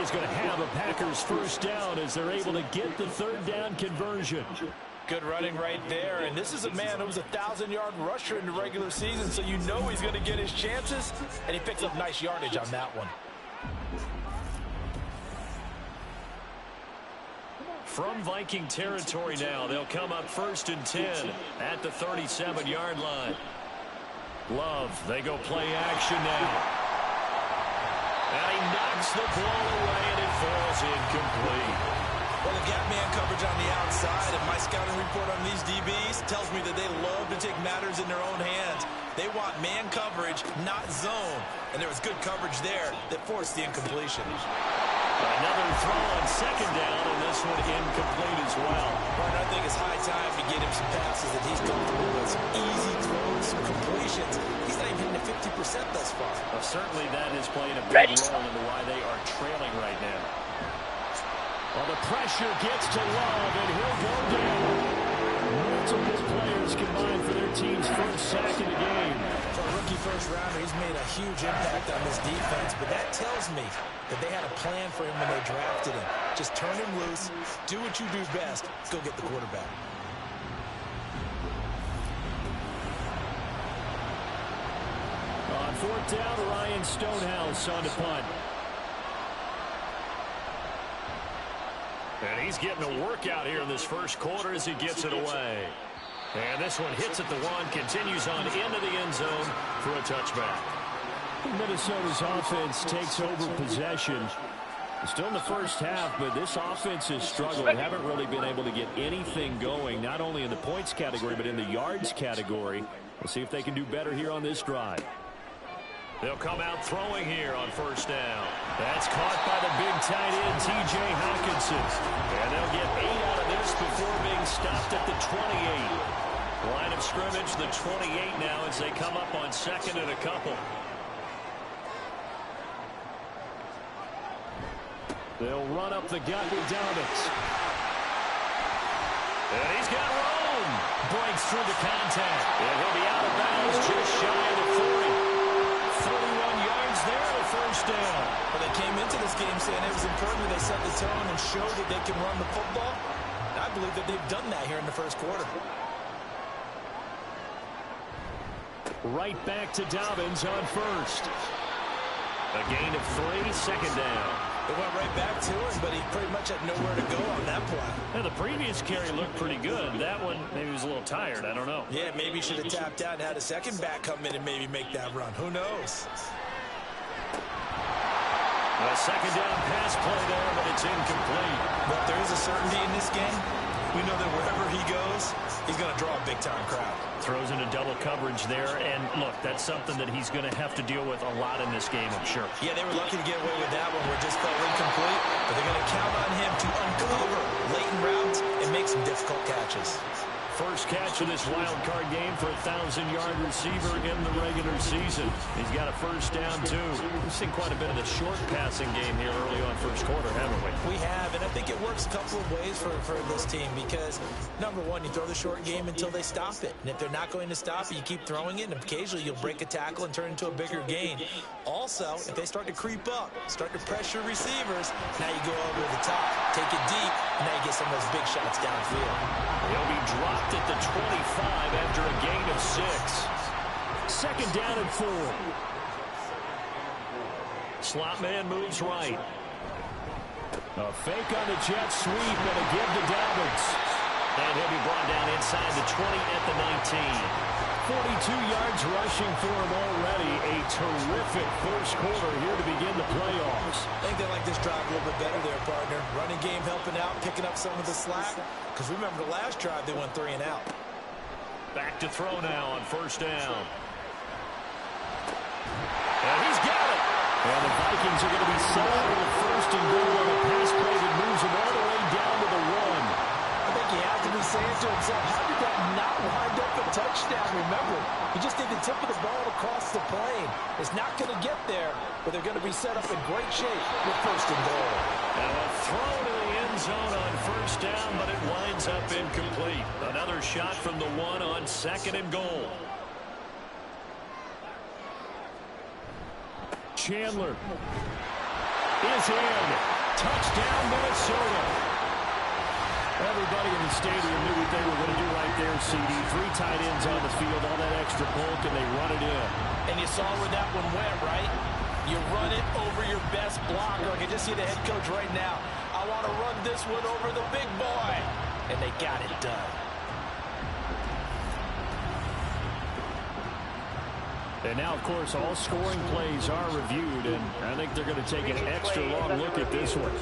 is going to have a Packers first down as they're able to get the third down conversion. Good running right there, and this is a man who was a 1,000-yard rusher in the regular season, so you know he's going to get his chances, and he picks up nice yardage on that one. From Viking territory now, they'll come up 1st and 10 at the 37-yard line. Love, they go play action now. And he knocks the ball away, and it falls incomplete. Well, they've got man coverage on the outside, and my scouting report on these DBs tells me that they love to take matters in their own hands. They want man coverage, not zone. And there was good coverage there that forced the incompletion. Another throw on 2nd down, and this one incomplete as well. Martin, I think it's high time to get him some passes that he's comfortable with. Some easy throws, some completions. He's not even hitting the 50% thus far. Well, certainly that is playing a big role into why they are trailing right now. Well, the pressure gets to Love, and he'll go down. Multiple players combined for their team's first sack in the game. For a rookie first-rounder, he's made a huge impact on this defense, but that tells me that they had a plan for him when they drafted him. Just turn him loose, do what you do best, go get the quarterback. On 4th down, Ryan Stonehouse on the punt. And he's getting a workout here in this first quarter as he gets it away. And this one hits at the 1, continues on into the end zone for a touchback. Minnesota's offense takes over possession. Still in the first half, but this offense has struggled. Haven't really been able to get anything going, not only in the points category, but in the yards category. We'll see if they can do better here on this drive. They'll come out throwing here on 1st down. That's caught by the big tight end, T.J. Hockenson. And they'll get 8 out of this before being stopped at the 28. Line of scrimmage, the 28 now as they come up on 2nd and a couple. They'll run up the gut with Dobbins. And he's got room. Breaks through the contact. And he'll be out of bounds just shy of the 40. 41 yards there, the first down. Well, they came into this game saying it was important that they set the tone and show that they can run the football. And I believe that they've done that here in the first quarter. Right back to Dobbins on 1st. A gain of 3, 2nd down. They went right back to him, but he pretty much had nowhere to go on that play. Now, the previous carry looked pretty good. That one, maybe he was a little tired. I don't know. Yeah, maybe he should have tapped out and had a second back come in and maybe make that run. Who knows? A 2nd down pass play there, but it's incomplete. But there is a certainty in this game. We know that wherever he goes, he's going to draw a big-time crowd. Throws into double coverage there, and look, that's something that he's going to have to deal with a lot in this game, I'm sure. Yeah, they were lucky to get away with that one where it just felt incomplete, but they're going to count on him to uncover late routes and make some difficult catches. First catch of this wild card game for a 1,000-yard receiver in the regular season. He's got a first down, too. We've seen quite a bit of the short passing game here early on first quarter, haven't we? We have, and I think it works a couple of ways for this team because, number one, you throw the short game until they stop it. And if they're not going to stop it, you keep throwing it, and occasionally you'll break a tackle and turn it into a bigger gain. Also, if they start to creep up, start to pressure receivers, now you go over the top, take it deep, and now you get some of those big shots downfield. He'll be dropped at the 25 after a gain of 6. 2nd down and 4. Slot man moves right. A fake on the jet sweep and a give to Dobbins. And he'll be brought down inside the 20 at the 19. 42 yards rushing for him already. A terrific first quarter here to begin the playoffs. I think they like this drive a little bit better there, partner. Running game helping out, picking up some of the slack. Because remember the last drive, they went 3 and out. Back to throw now on 1st down. And he's got it. And the Vikings are going to be set up with a 1st and goal on a pass play that moves them all the way down to the 1. I think he has to be saying to himself, how did that not wind up a touchdown? Remember, he just did the tip of the ball across the plane. It's not going to get there, but they're going to be set up in great shape with 1st and goal. And a throw to the end zone on 1st down, but it winds up incomplete. Another shot from the 1 on 2nd and goal. Chandler. is in. Touchdown, Minnesota. Everybody in the stadium knew what they were going to do right there, CD. 3 tight ends on the field, all that extra bulk, and they run it in. And you saw where that one went, right? You run it over your best blocker. I can just see the head coach right now. I want to run this one over the big boy. And they got it done. And now, of course, all scoring plays are reviewed, and I think they're going to take an extra long look at this one.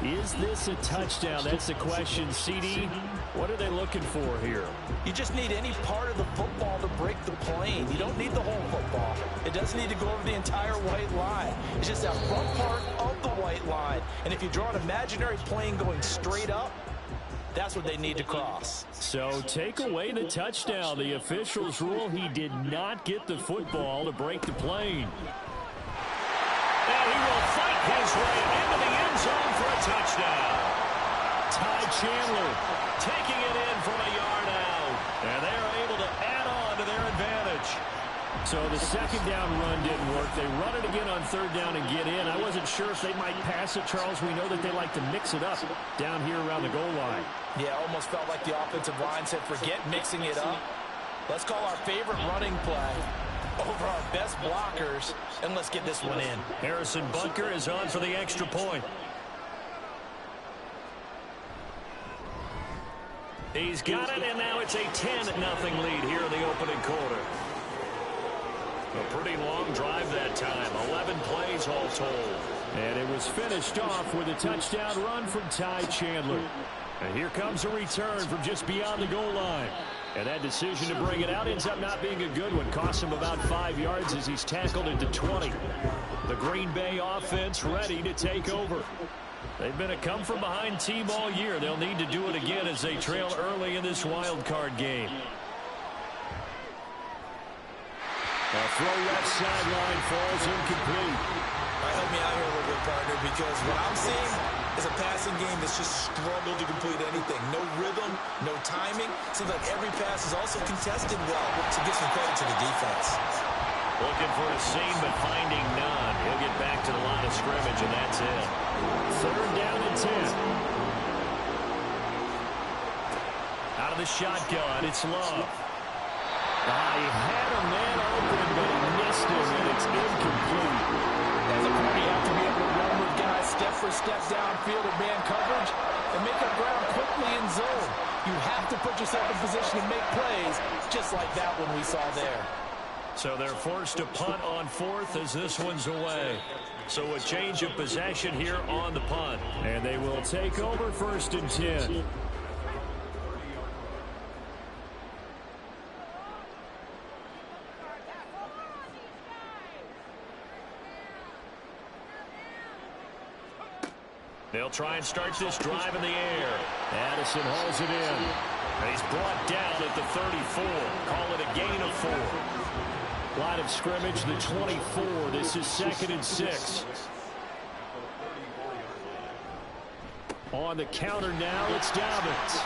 Is this a touchdown? That's the question, CD. What are they looking for here? You just need any part of the football to break the plane. You don't need the whole football. It doesn't need to go over the entire white line. It's just that front part of the white line. And if you draw an imaginary plane going straight up, that's what they need to cross. So take away the touchdown. The officials rule he did not get the football to break the plane. And he will fight his way into the end zone for a touchdown. Ty Chandler taking it in from a yard out. And they're able to add on to their advantage. So the second down run didn't work. They run it again on third down and get in. I wasn't sure if they might pass it, Charles. We know that they like to mix it up down here around the goal line. Yeah, almost felt like the offensive line said, forget mixing it up. Let's call our favorite running play over our best blockers, and let's get this one in. Harrison Butker is on for the extra point. He's got it, and now it's a 10-0 lead here in the opening quarter. A pretty long drive that time. 11 plays all told. And it was finished off with a touchdown run from Ty Chandler. And here comes a return from just beyond the goal line. And that decision to bring it out ends up not being a good one. Costs him about 5 yards as he's tackled into 20. The Green Bay offense ready to take over. They've been a come-from-behind team all year. They'll need to do it again as they trail early in this wild card game. A throw left sideline falls incomplete. All right, help me out here a little bit, partner, because what I'm seeing is a passing game that's just struggled to complete anything. No rhythm, no timing. Seems like every pass is also contested well, so give some credit to the defense. Looking for a seam, but finding none. He'll get back to the line of scrimmage, and that's it. Third down and 10. Out of the shotgun, it's Love. He had a man open, but he missed him, and it's incomplete. As a player, you have to be able to run with guys step for step downfield or man coverage and make up ground quickly in zone. You have to put yourself in position to make plays, just like that one we saw there. So they're forced to punt on fourth as this one's away. So a change of possession here on the punt. And they will take over first and 10. They'll try and start this drive in the air. Addison hauls it in. He's brought down at the 34. Call it a gain of 4. Line of scrimmage, the 24. This is 2nd and 6. On the counter now, it's Dobbins.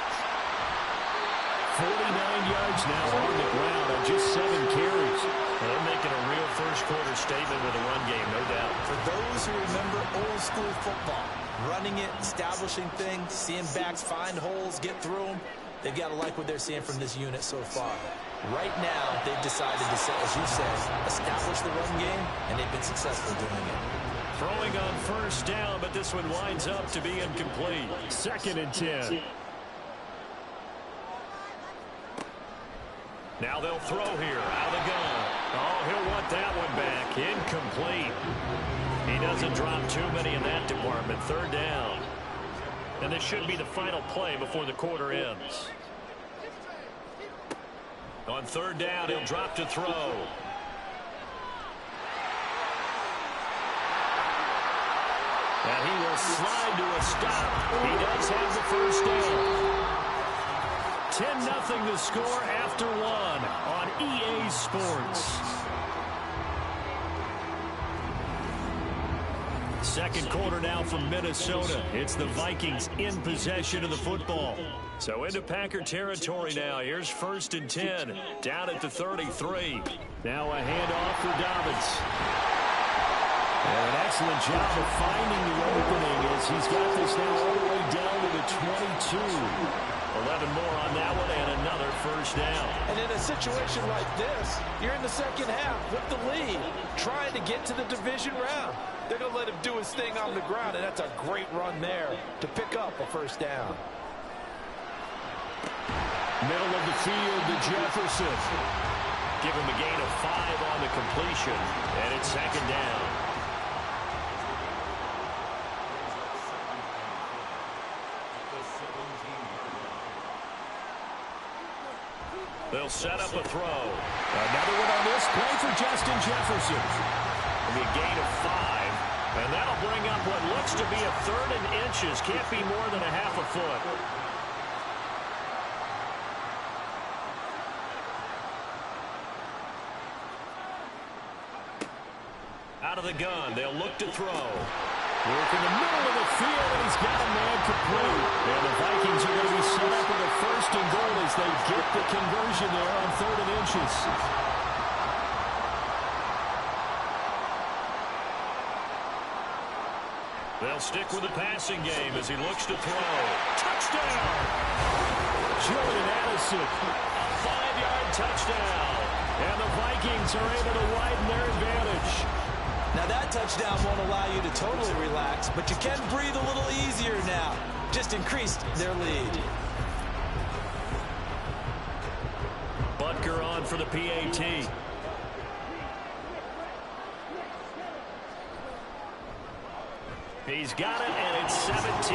49 yards now on the ground on just 7 carries. They're making a real first-quarter statement with a run game, no doubt. For those who remember old-school football, running it, establishing things, seeing backs find holes, get through them, they've got to like what they're seeing from this unit so far. Right now, they've decided to, as you said, establish the run game, and they've been successful doing it. Throwing on first down, but this one winds up to be incomplete. 2nd and 10. Now they'll throw here, out of the gun. Oh, he'll want that one back. Incomplete. He doesn't drop too many in that department. 3rd down. And this should be the final play before the quarter ends. On 3rd down, he'll drop to throw. And he will slide to a stop. He does have the first down. 10-0 the score after 1 on EA Sports. Second quarter now from Minnesota. It's the Vikings in possession of the football. So into Packer territory now. Here's 1st and 10. Down at the 33. Now a handoff for Dobbins. And an excellent job of finding the opening as he's got this now all the way down to the 22. 11 more on that one and another first down. And in a situation like this, you're in the second half with the lead, trying to get to the division round. They're going to let him do his thing on the ground, and that's a great run there to pick up a first down. Middle of the field to Jefferson. Give him a gain of 5 on the completion, and it's second down. They'll set up a throw. Another one on this play for Justin Jefferson. It'll be a gain of 5, and that'll bring up what looks to be a 3rd and inches. Can't be more than a half a foot. Out of the gun, they'll look to throw. Work in the middle of the field, and he's got a man complete. And the Vikings are going to be set up with a 1st and goal as they get the conversion there on 3rd and inches. They'll stick with the passing game as he looks to throw. Touchdown! Jordan Addison, a 5-yard touchdown. And the Vikings are able to widen their advantage. Now that touchdown won't allow you to totally relax, but you can breathe a little easier now. Just increased their lead. Butker on for the PAT. He's got it, and it's 17-0.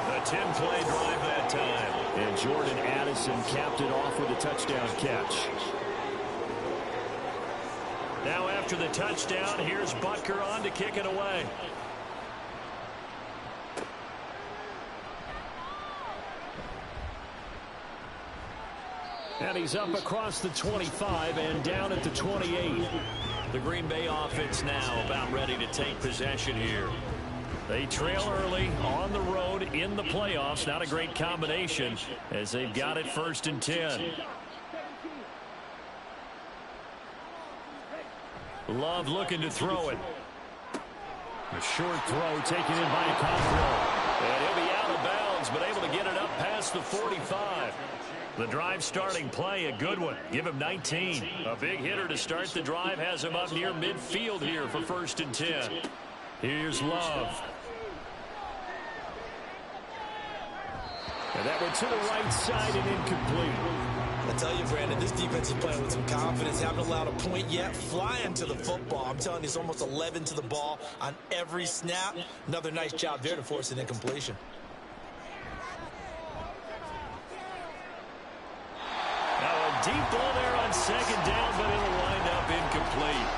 A 10-play drive that time. And Jordan Addison capped it off with a touchdown catch. Now after the touchdown, here's Butker on to kick it away. And he's up across the 25 and down at the 28. The Green Bay offense now about ready to take possession here. They trail early on the road in the playoffs. Not a great combination as they've got it 1st and 10. Love looking to throw it. A short throw taken in by Cockrell. And he'll be out of bounds, but able to get it up past the 45. The drive starting play, a good one. Give him 19. A big hitter to start the drive has him up near midfield here for 1st and 10. Here's Love. And that went to the right side and incomplete. I tell you, Brandon, this defense is playing with some confidence. Haven't allowed a point yet. Flying to the football. I'm telling you, it's almost 11 to the ball on every snap. Another nice job there to force an incompletion. Now a deep ball there on 2nd down, but it'll wind up incomplete.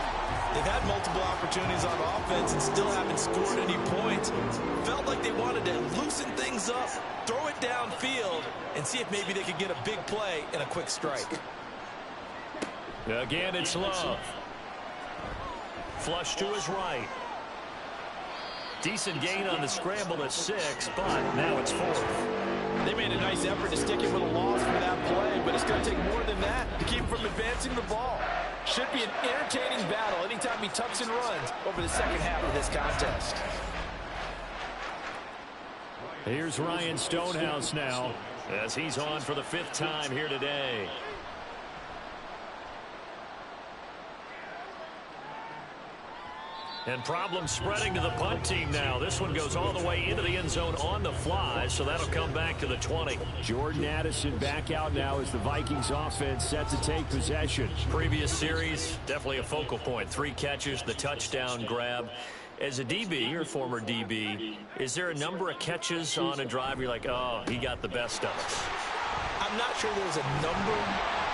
They've had multiple opportunities on offense and still haven't scored any points. Felt like they wanted to loosen things up, throw it downfield, and see if maybe they could get a big play and a quick strike. Again, it's Love. Flush to his right. Decent gain on the scramble at 6, but now it's 4th. They made a nice effort to stick him with a loss for that play, but it's going to take more than that to keep him from advancing the ball. Should be an entertaining battle anytime he tucks and runs over the second half of this contest. Here's Ryan Stonehouse now as he's on for the 5th time here today. And problems spreading to the punt team now. This one goes all the way into the end zone on the fly, so that'll come back to the 20. Jordan Addison back out now as the Vikings offense set to take possession. Previous series, definitely a focal point. 3 catches, the touchdown grab. As a DB, or former DB, is there a number of catches on a drive you're like, oh, he got the best of us? I'm not sure there's a number,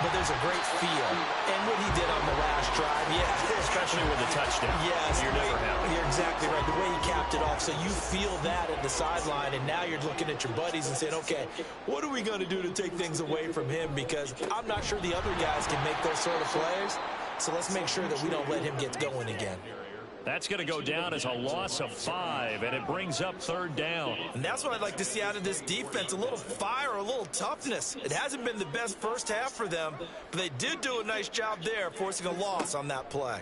but there's a great feel. And what he did on the last drive, yeah. Especially with the touchdown. Yes. You're never happy. You're exactly right. The way he capped it off, so you feel that at the sideline, and now you're looking at your buddies and saying, okay, what are we going to do to take things away from him? Because I'm not sure the other guys can make those sort of plays, so let's make sure that we don't let him get going again. That's going to go down as a loss of 5, and it brings up 3rd down. And that's what I'd like to see out of this defense, a little fire, a little toughness. It hasn't been the best first half for them, but they did do a nice job there, forcing a loss on that play.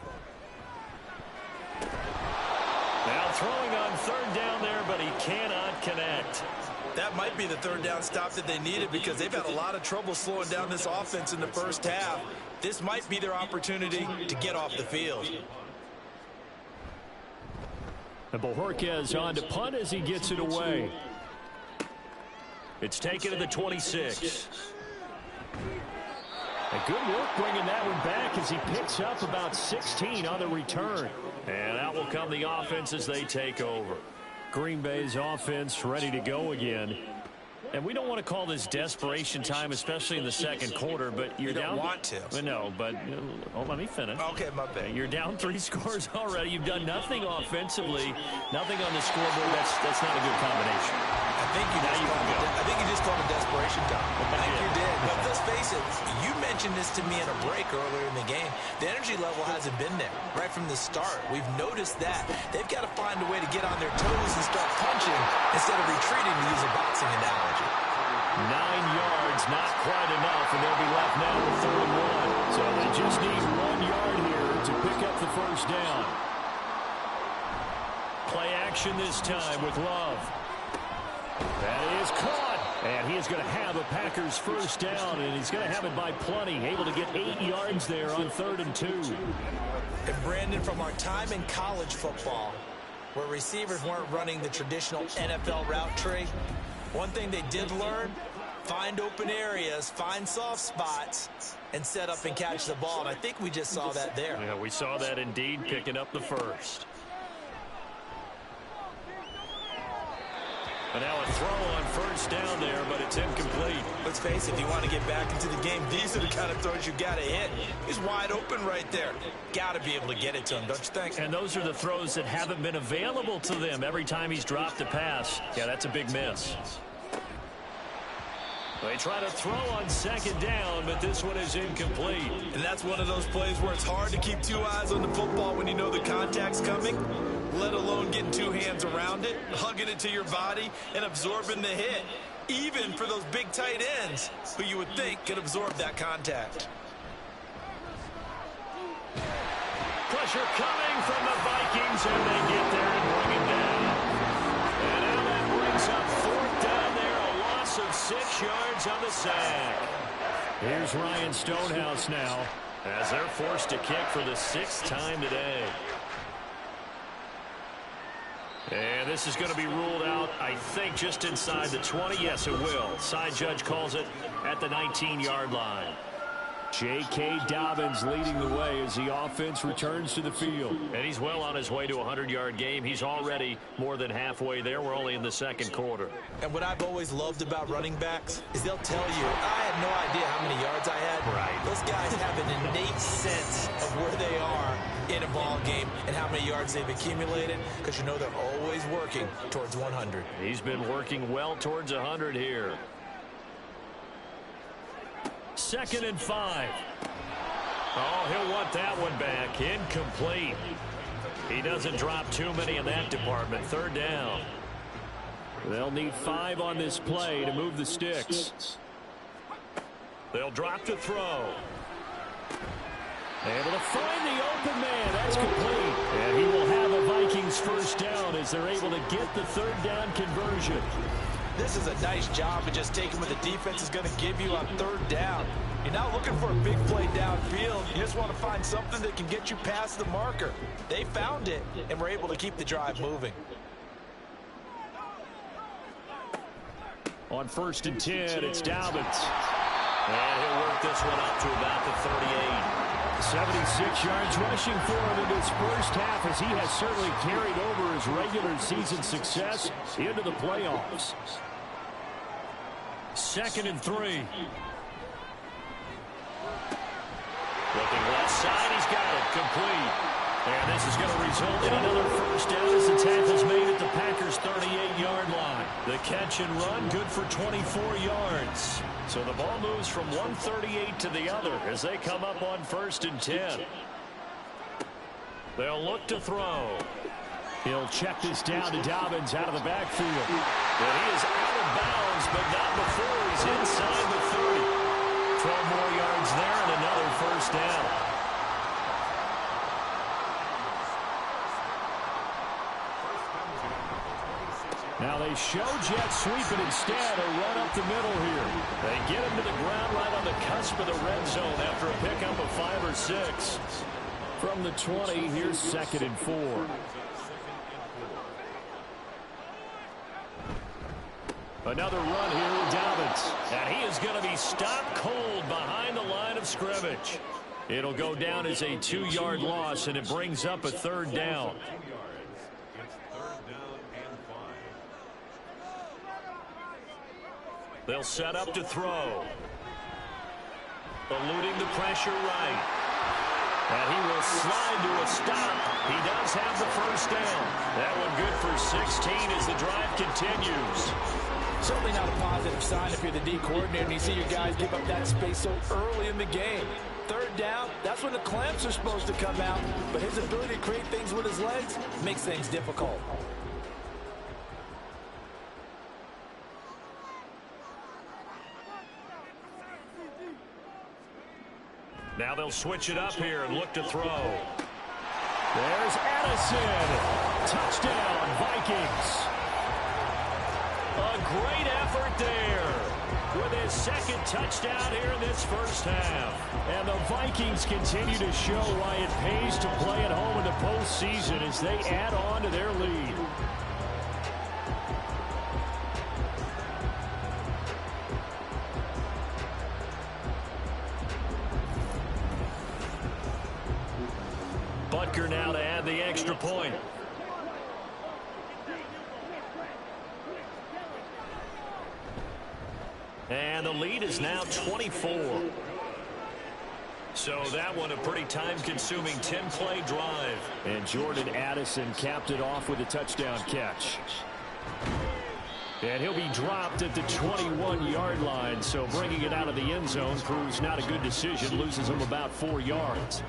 Now throwing on third down there, but he cannot connect. That might be the third down stop that they needed because they've had a lot of trouble slowing down this offense in the first half. This might be their opportunity to get off the field. And Bojorquez on to punt as he gets it away. It's taken to the 26. And good work bringing that one back as he picks up about 16 on the return. And out will come the offense as they take over. Green Bay's offense ready to go again. And we don't want to call this desperation time, especially in the second quarter, but you're down. You don't want to. No, but let me finish. Okay, my bad. You're down 3 scores already. You've done nothing offensively, nothing on the scoreboard. That's not a good combination. I think you just called it desperation time. I think you did. But let's face it, you mentioned this to me in a break earlier in the game. The energy level hasn't been there right from the start. We've noticed that. They've got to find a way to get on their toes and start punching instead of retreating, to use a boxing analogy. 9 yards, not quite enough, and they'll be left now with 3rd and 1. So they just need 1 yard here to pick up the first down. Play action this time with Love. That is caught. And he is going to have a Packers first down, and he's going to have it by plenty. Able to get 8 yards there on 3rd and 2. And Brandon, from our time in college football, where receivers weren't running the traditional NFL route tree, one thing they did learn, find open areas, find soft spots, and set up and catch the ball. And I think we just saw that there. Yeah, we saw that indeed, picking up the first. And now a throw on first down there, but it's incomplete. Let's face it, if you want to get back into the game, these are the kind of throws you got to hit. He's wide open right there. Got to be able to get it to him, don't you think? And those are the throws that haven't been available to them every time he's dropped a pass. Yeah, that's a big miss. They try to throw on 2nd down, but this one is incomplete. And that's one of those plays where it's hard to keep 2 eyes on the football when you know the contact's coming, let alone getting 2 hands around it, hugging it to your body, and absorbing the hit, even for those big tight ends who you would think could absorb that contact. Pressure coming from the Vikings, and they get there and bring it down. And now that brings up 4th down there, a loss of 6 yards on the sack. Here's Ryan Stonehouse now, as they're forced to kick for the 6th time today. And this is going to be ruled out, I think, just inside the 20. Yes, it will. Side judge calls it at the 19-yard line. J.K. Dobbins leading the way as the offense returns to the field. And he's well on his way to a 100-yard game. He's already more than halfway there. We're only in the 2nd quarter. And what I've always loved about running backs is they'll tell you, I had no idea how many yards I had. Right. Those guys have an innate sense of where they are in a ball game and how many yards they've accumulated, because you know they're always working towards 100. He's been working well towards 100 here. 2nd and 5. Oh, he'll want that one back. Incomplete. He doesn't drop too many in that department. 3rd down. They'll need 5 on this play to move the sticks. They'll drop to throw. Able to find the open man. That's complete. And he will have a Vikings first down as they're able to get the 3rd down conversion. This is a nice job of just taking what the defense is going to give you on 3rd down. You're not looking for a big play downfield. You just want to find something that can get you past the marker. They found it and were able to keep the drive moving. On 1st and 10, it's Dobbins. And he'll work this one up to about the 38. 76 yards rushing for him in his first half, as he has certainly carried over his regular season success into the playoffs. 2nd and 3. Looking left side, he's got it complete. And this is going to result in another first down as the tackle's made at the Packers' 38-yard line. The catch and run good for 24 yards. So the ball moves from 138 to the other as they come up on 1st and 10. They'll look to throw. He'll check this down to Dobbins out of the backfield. And he is out of bounds, but not before he's inside the 30. 12 more yards there and another first down. Now they show jet sweep, but instead a run up the middle here. They get him to the ground right on the cusp of the red zone after a pickup of 5 or 6. From the 20, here's 2nd and 4. Another run here with Dobbins. And he is going to be stopped cold behind the line of scrimmage. It'll go down as a 2-yard loss, and it brings up a 3rd down. They'll set up to throw. Eluding the pressure right. And he will slide to a stop. He does have the 1st down. That one good for 16 as the drive continues. Certainly not a positive sign if you're the D coordinator and you see your guys give up that space so early in the game. 3rd down, that's when the clamps are supposed to come out. But his ability to create things with his legs makes things difficult. Now they'll switch it up here and look to throw. There's Addison. Touchdown, Vikings. A great effort there with his 2nd touchdown here in this first half. And the Vikings continue to show why it pays to play at home in the postseason as they add on to their lead. Butker now to add the extra point. And the lead is now 24. So that one a pretty time-consuming 10-play drive. And Jordan Addison capped it off with a touchdown catch. And he'll be dropped at the 21-yard line, so bringing it out of the end zone proves not a good decision, loses him about 4 yards.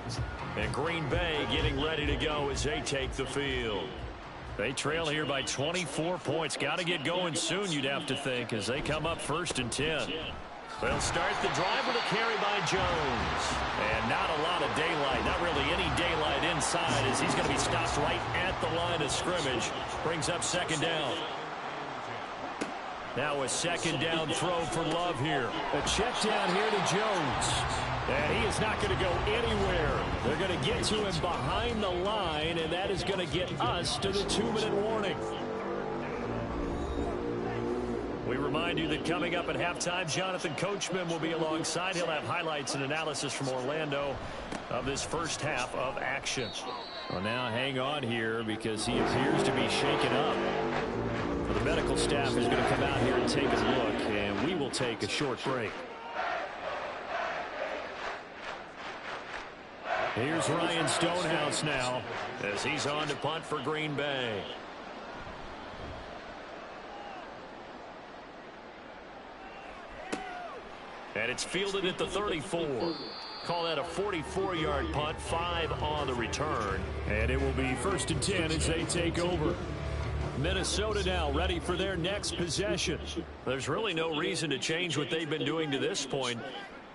And Green Bay getting ready to go as they take the field. They trail here by 24 points. Got to get going soon, you'd have to think, as they come up 1st and 10. They'll start the drive with a carry by Jones. And not a lot of daylight, not really any daylight inside, as he's going to be stopped right at the line of scrimmage. Brings up 2nd down. Now a 2nd down throw for Love here. A check down here to Jones. And he is not going to go anywhere. They're going to get to him behind the line, and that is going to get us to the 2-minute warning. We remind you that coming up at halftime, Jonathan Coachman will be alongside. He'll have highlights and analysis from Orlando of this first half of action. Well, now hang on here because he appears to be shaken up. Well, the medical staff is going to come out here and take a look, and we will take a short break. Here's Ryan Stonehouse now as he's on to punt for Green Bay. And it's fielded at the 34. Call that a 44-yard punt, 5 on the return. And it will be 1st and 10 as they take over. Minnesota now ready for their next possession. There's really no reason to change what they've been doing to this point.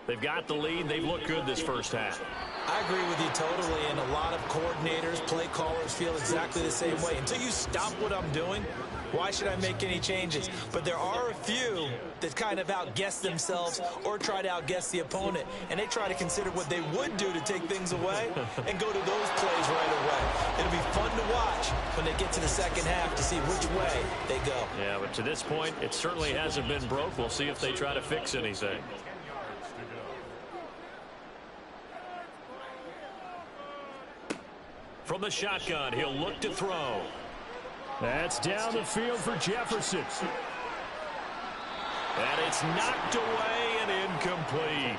They've got the lead. They've looked good this first half. I agree with you totally, and a lot of coordinators, play callers feel exactly the same way. Until you stop what I'm doing, why should I make any changes? But there are a few that kind of outguess themselves or try to outguess the opponent, and they try to consider what they would do to take things away and go to those plays right away. It'll be fun to watch when they get to the second half to see which way they go. Yeah, but to this point, it certainly hasn't been broke. We'll see if they try to fix anything. From the shotgun, he'll look to throw. That's down the field for Jefferson. And it's knocked away and incomplete.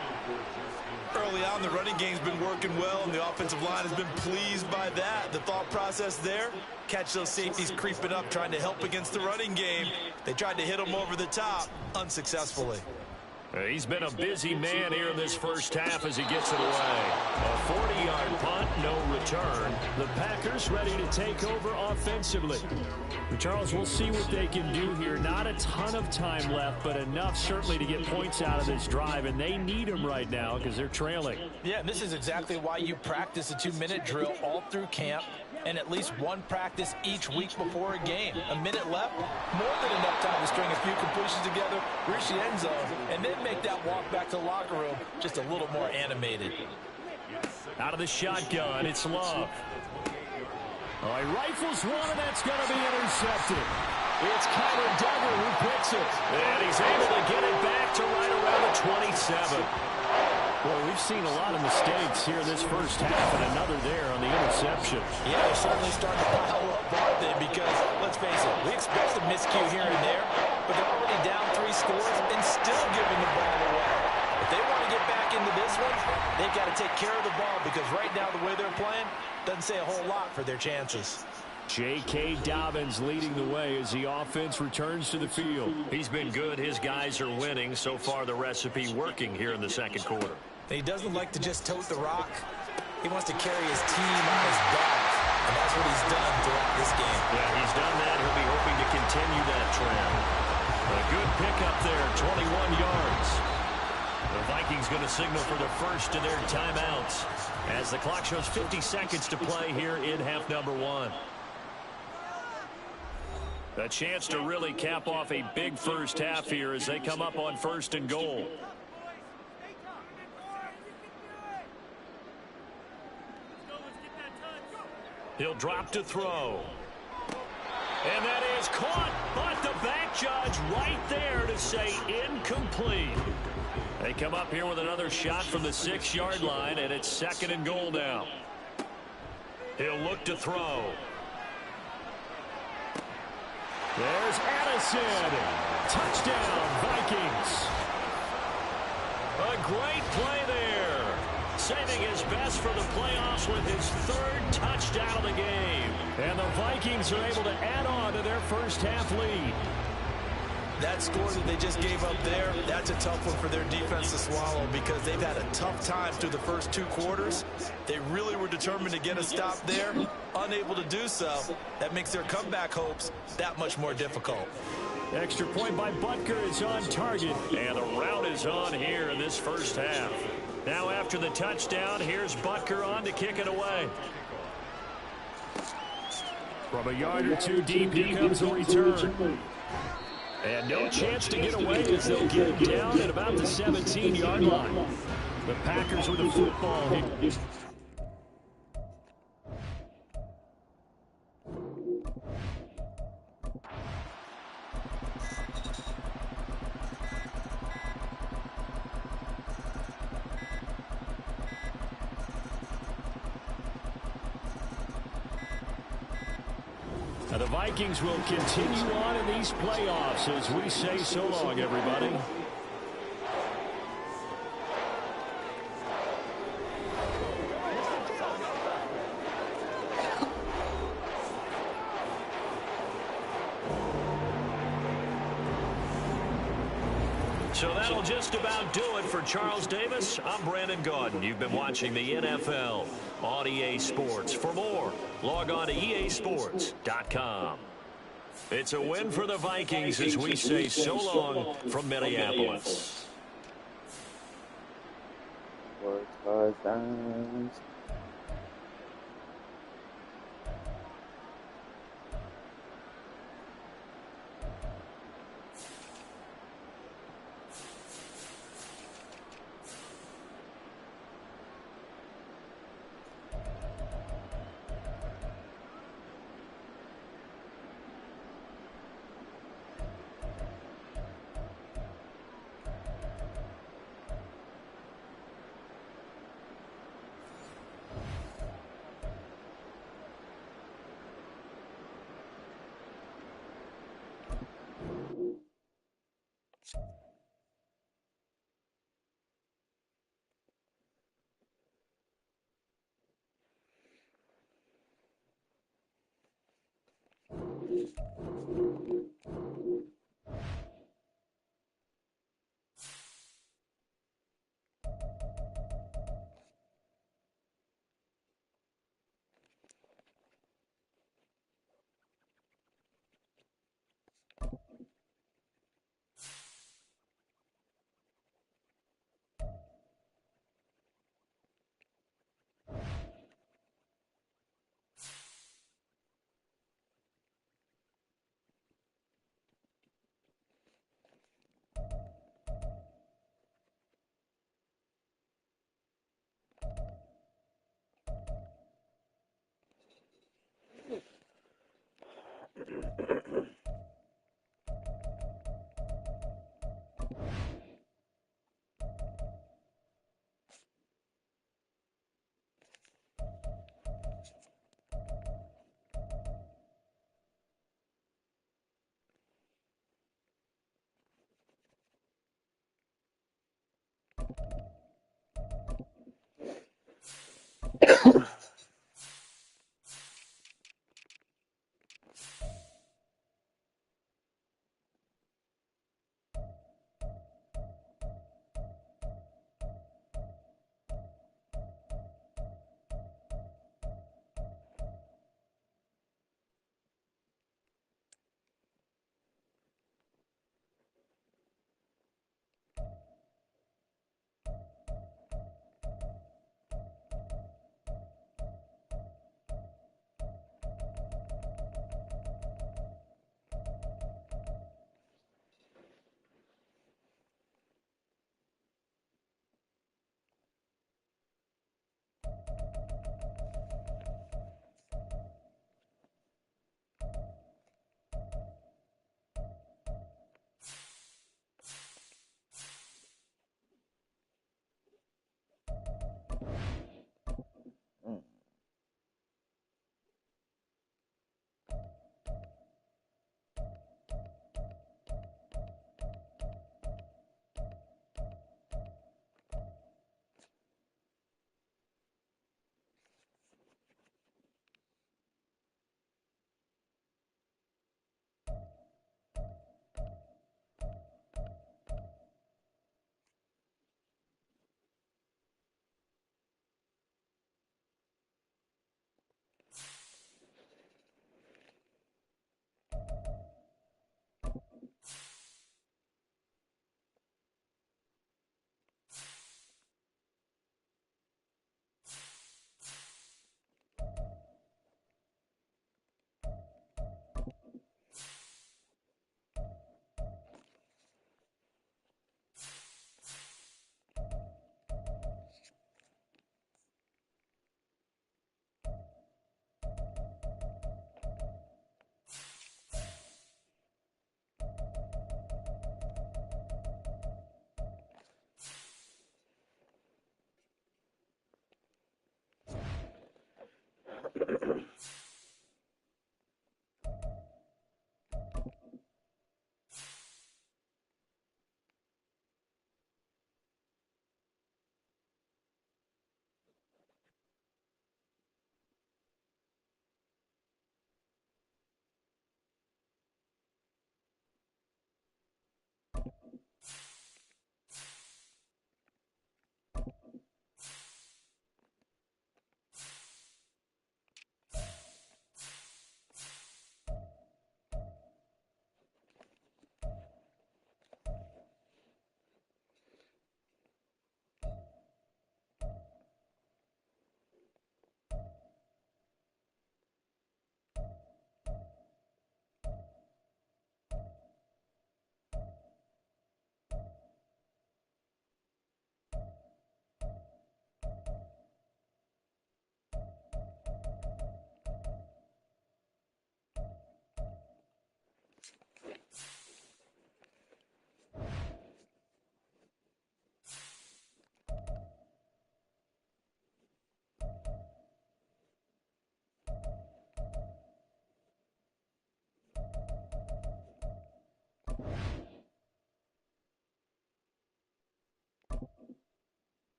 Early on, the running game's been working well, and the offensive line has been pleased by that. The thought process there, catch those safeties creeping up, trying to help against the running game. They tried to hit him over the top, unsuccessfully. He's been a busy man here in this first half as he gets it away. A 40-yard punt, no return. return. The Packers ready to take over offensively. Charles, we'll see what they can do here. Not a ton of time left, but enough certainly to get points out of this drive, and they need them right now because they're trailing. Yeah, and this is exactly why you practice a 2-minute drill all through camp and at least one practice each week before a game. A minute left, more than enough time to string a few completions together, reach the end zone, and then make that walk back to the locker room just a little more animated. Out of the shotgun, it's Love. Oh, he rifles one, and that's going to be intercepted. It's Kyler Duggar who picks it. And he's able to get it back to right around the 27. Well, we've seen a lot of mistakes here in this first half, and another there on the interception. Yeah, they're certainly starting to pile up, aren't they? Because, let's face it, we expect a miscue here and there, but they're already down 3 scores and still giving the ball away. If they want to get back into this one, they've got to take care of the ball because right now the way they're playing doesn't say a whole lot for their chances. J.K. Dobbins leading the way as the offense returns to the field. He's been good. His guys are winning. So far, the recipe working here in the second quarter. He doesn't like to just tote the rock. He wants to carry his team on his back, and that's what he's done throughout this game. Yeah, he's done that. He'll be hoping to continue that trend. A good pickup there, 21 yards. The Vikings going to signal for the first of their timeouts as the clock shows 50 seconds to play here in half number 1. A chance to really cap off a big first half here as they come up on 1st and goal. He'll drop to throw. And that is caught, but the back judge right there to say incomplete. They come up here with another shot from the 6-yard line, and it's 2nd and goal now. He'll look to throw. There's Addison. Touchdown, Vikings. A great play there. Saving his best for the playoffs with his 3rd touchdown of the game. And the Vikings are able to add on to their first half lead. That score that they just gave up there, that's a tough one for their defense to swallow because they've had a tough time through the first 2 quarters. They really were determined to get a stop there, unable to do so. That makes their comeback hopes that much more difficult. Extra point by Butker is on target, and the route is on here in this first half. Now after the touchdown, here's Butker on to kick it away. From a yard or 2 deep, here comes the return. And no chance to get away as they'll get it down at about the 17-yard line. The Packers with the football here. Now the Vikings will continue on in these playoffs as we say so long, everybody. So that'll just about do it for Charles Davis. I'm Brandon Gaudin. You've been watching the NFL on EA Sports. For more, log on to EASports.com. It's a win for the Vikings as we say so long from Minneapolis.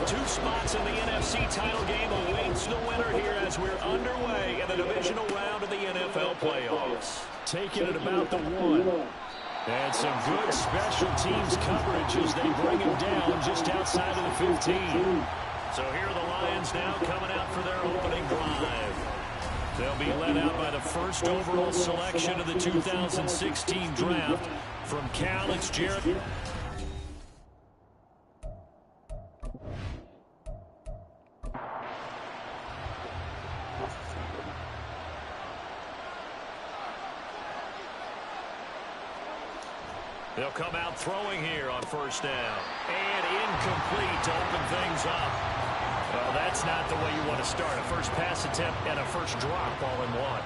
Two spots in the NFC title game awaits the winner here as we're underway in the divisional round of the NFL playoffs. Taking it about the 1. And some good special teams coverage as they bring him down just outside of the 15. So here are the Lions now coming out for their opening drive. They'll be led out by the first overall selection of the 2016 draft from Cal. It's Jarrett. They'll come out throwing here on first down. And incomplete to open things up. Well, that's not the way you want to start. A first pass attempt and a first drop all in one.